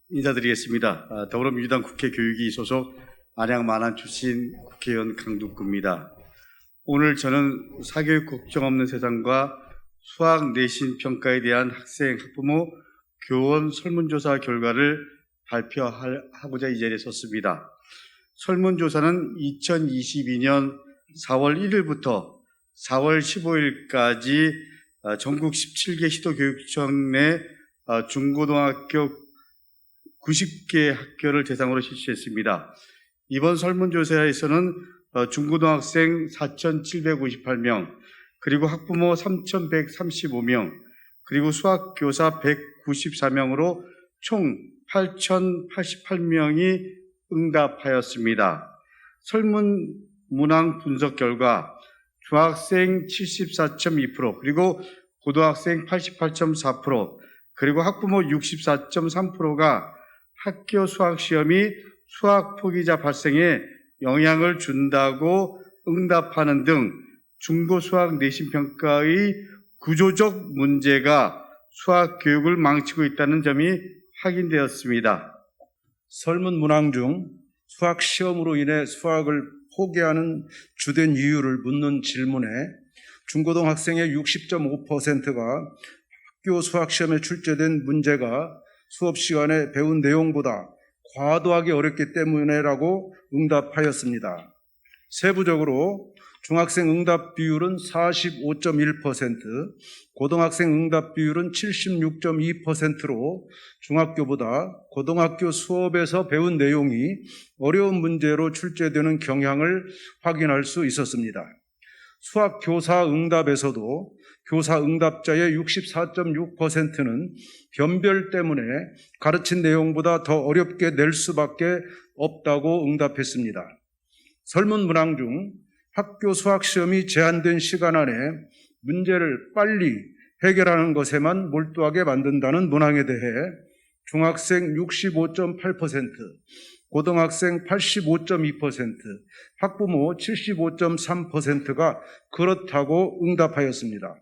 인사드리겠습니다. 더불어민주당 국회교육위 소속 안양 마난 출신 국회의원 강두구입니다. 오늘 저는 사교육 걱정 없는 세상과 수학 내신 평가에 대한 학생, 학부모, 교원 설문조사 결과를 발표하고자 이 자리에 섰습니다. 설문조사는 2022년 4월 1일부터 4월 15일까지 전국 17개 시도교육청 내 중고등학교 90개 학교를 대상으로 실시했습니다. 이번 설문조사에서는 중고등학생 4,758명, 그리고 학부모 3,135명, 그리고 수학교사 194명으로 총 8,088명이 응답하였습니다. 설문 문항 분석 결과 중학생 74.2%, 그리고 고등학생 88.4%, 그리고 학부모 64.3%가 학교 수학시험이 수학 포기자 발생에 영향을 준다고 응답하는 등 중고 수학 내신 평가의 구조적 문제가 수학 교육을 망치고 있다는 점이 확인되었습니다. 설문 문항 중 수학 시험으로 인해 수학을 포기하는 주된 이유를 묻는 질문에 중고등학생의 60.5%가 학교 수학 시험에 출제된 문제가 수업 시간에 배운 내용보다 과도하게 어렵기 때문에라고 응답하였습니다. 세부적으로 중학생 응답 비율은 45.1%, 고등학생 응답 비율은 76.2%로 중학교보다 고등학교 수업에서 배운 내용이 어려운 문제로 출제되는 경향을 확인할 수 있었습니다. 수학 교사 응답에서도 교사 응답자의 64.6%는 변별 때문에 가르친 내용보다 더 어렵게 낼 수밖에 없다고 응답했습니다. 설문 문항 중 학교 수학 시험이 제한된 시간 안에 문제를 빨리 해결하는 것에만 몰두하게 만든다는 문항에 대해 중학생 65.8%, 고등학생 85.2%, 학부모 75.3%가 그렇다고 응답하였습니다.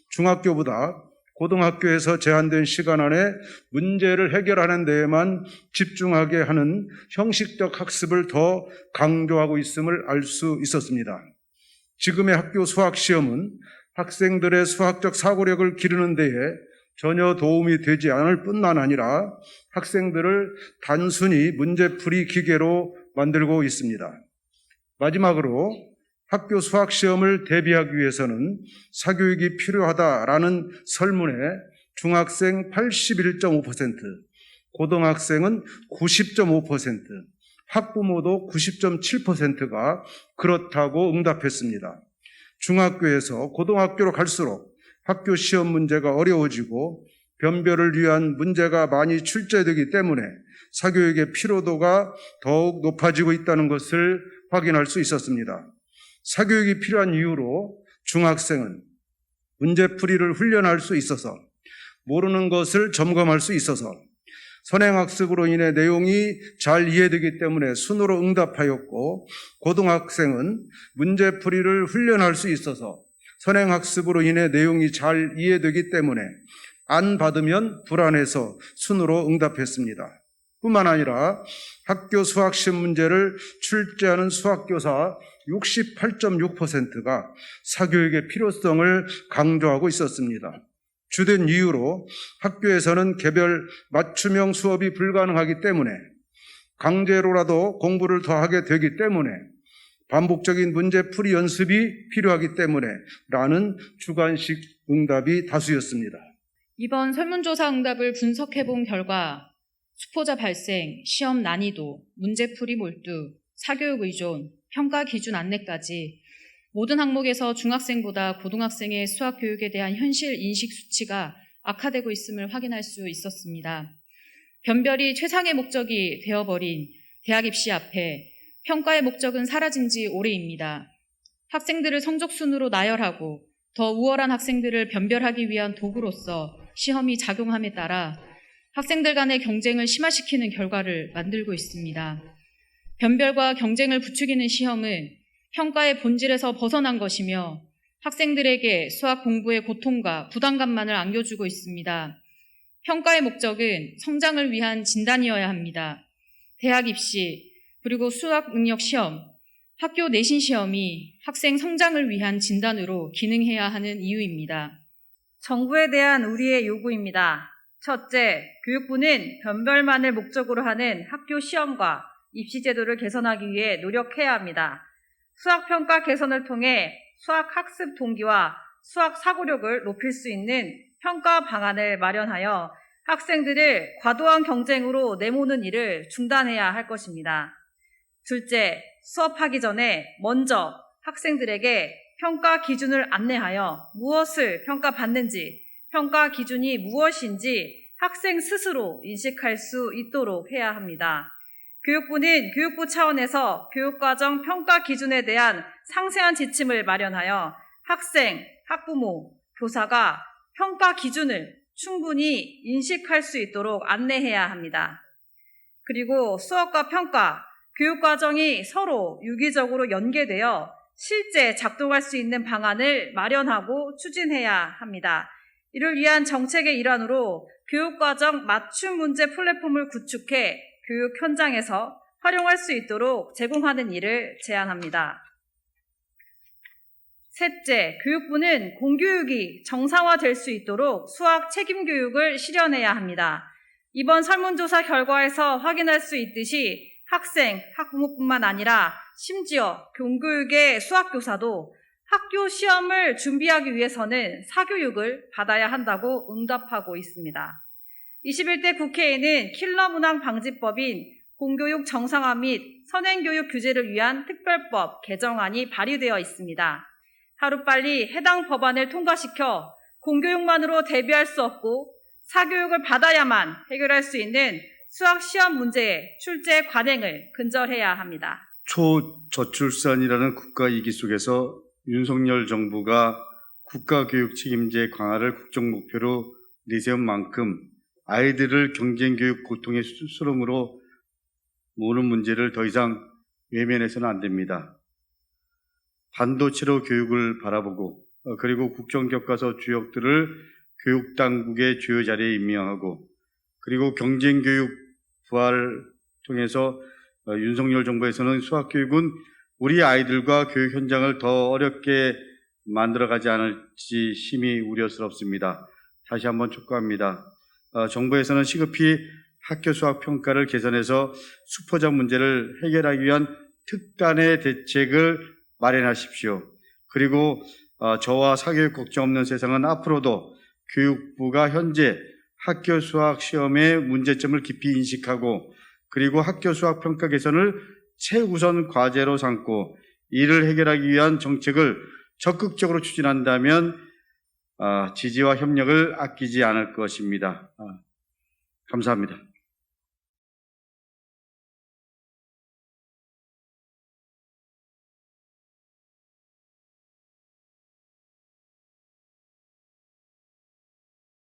중학교보다 고등학교에서 제한된 시간 안에 문제를 해결하는 데에만 집중하게 하는 형식적 학습을 더 강조하고 있음을 알 수 있었습니다. 지금의 학교 수학 시험은 학생들의 수학적 사고력을 기르는 데에 전혀 도움이 되지 않을 뿐만 아니라 학생들을 단순히 문제풀이 기계로 만들고 있습니다. 마지막으로 학교 수학 시험을 대비하기 위해서는 사교육이 필요하다라는 설문에 중학생 81.5%, 고등학생은 90.5%, 학부모도 90.7%가 그렇다고 응답했습니다. 중학교에서 고등학교로 갈수록 학교 시험 문제가 어려워지고 변별을 위한 문제가 많이 출제되기 때문에 사교육의 피로도가 더욱 높아지고 있다는 것을 확인할 수 있었습니다. 사교육이 필요한 이유로 중학생은 문제풀이를 훈련할 수 있어서, 모르는 것을 점검할 수 있어서, 선행학습으로 인해 내용이 잘 이해되기 때문에 순으로 응답하였고, 고등학생은 문제풀이를 훈련할 수 있어서 선행학습으로 인해 내용이 잘 이해되기 때문에 안 받으면 불안해서 순으로 응답했습니다. 뿐만 아니라 학교 수학시험 문제를 출제하는 수학교사 68.6%가 사교육의 필요성을 강조하고 있었습니다. 주된 이유로 학교에서는 개별 맞춤형 수업이 불가능하기 때문에, 강제로라도 공부를 더 하게 되기 때문에, 반복적인 문제풀이 연습이 필요하기 때문에 라는 주관식 응답이 다수였습니다. 이번 설문조사 응답을 분석해본 결과 수포자 발생, 시험 난이도, 문제풀이 몰두, 사교육 의존, 평가 기준 안내까지 모든 항목에서 중학생보다 고등학생의 수학 교육에 대한 현실 인식 수치가 악화되고 있음을 확인할 수 있었습니다. 변별이 최상의 목적이 되어버린 대학 입시 앞에 평가의 목적은 사라진 지 오래입니다. 학생들을 성적순으로 나열하고 더 우월한 학생들을 변별하기 위한 도구로서 시험이 작용함에 따라 학생들 간의 경쟁을 심화시키는 결과를 만들고 있습니다. 변별과 경쟁을 부추기는 시험은 평가의 본질에서 벗어난 것이며 학생들에게 수학 공부의 고통과 부담감만을 안겨주고 있습니다. 평가의 목적은 성장을 위한 진단이어야 합니다. 대학 입시, 그리고 수학 능력 시험, 학교 내신 시험이 학생 성장을 위한 진단으로 기능해야 하는 이유입니다. 정부에 대한 우리의 요구입니다. 첫째, 교육부는 변별만을 목적으로 하는 학교 시험과 입시 제도를 개선하기 위해 노력해야 합니다. 수학평가 개선을 통해 수학 학습 동기와 수학 사고력을 높일 수 있는 평가 방안을 마련하여 학생들을 과도한 경쟁으로 내모는 일을 중단해야 할 것입니다. 둘째, 수업하기 전에 먼저 학생들에게 평가 기준을 안내하여 무엇을 평가받는지, 평가 기준이 무엇인지 학생 스스로 인식할 수 있도록 해야 합니다. 교육부는 교육부 차원에서 교육과정 평가 기준에 대한 상세한 지침을 마련하여 학생, 학부모, 교사가 평가 기준을 충분히 인식할 수 있도록 안내해야 합니다. 그리고 수업과 평가, 교육과정이 서로 유기적으로 연계되어 실제 작동할 수 있는 방안을 마련하고 추진해야 합니다. 이를 위한 정책의 일환으로 교육과정 맞춤 문제 플랫폼을 구축해 교육 현장에서 활용할 수 있도록 제공하는 일을 제안합니다. 셋째, 교육부는 공교육이 정상화될 수 있도록 수학 책임 교육을 실현해야 합니다. 이번 설문조사 결과에서 확인할 수 있듯이 학생, 학부모뿐만 아니라 심지어 공교육의 수학교사도 학교 시험을 준비하기 위해서는 사교육을 받아야 한다고 응답하고 있습니다. 21대 국회에는 킬러 문항 방지법인 공교육 정상화 및 선행교육 규제를 위한 특별법 개정안이 발의되어 있습니다. 하루빨리 해당 법안을 통과시켜 공교육만으로 대비할 수 없고 사교육을 받아야만 해결할 수 있는 수학 시험 문제의 출제 관행을 근절해야 합니다. 초저출산이라는 국가 위기 속에서 윤석열 정부가 국가교육 책임제 강화를 국정 목표로 내세운 만큼 아이들을 경쟁교육 고통의 수렁으로 모는 문제를 더 이상 외면해서는 안 됩니다. 반도체로 교육을 바라보고 그리고 국정교과서 주역들을 교육당국의 주요 자리에 임명하고 그리고 경쟁교육 부활을 통해서 윤석열 정부에서는 수학교육은 우리 아이들과 교육 현장을 더 어렵게 만들어가지 않을지 심히 우려스럽습니다. 다시 한번 촉구합니다. 정부에서는 시급히 학교 수학 평가를 개선해서 수포자 문제를 해결하기 위한 특단의 대책을 마련하십시오. 그리고 저와 사교육 걱정 없는 세상은 앞으로도 교육부가 현재 학교 수학 시험의 문제점을 깊이 인식하고 그리고 학교 수학 평가 개선을 최우선 과제로 삼고 이를 해결하기 위한 정책을 적극적으로 추진한다면 지지와 협력을 아끼지 않을 것입니다. 감사합니다.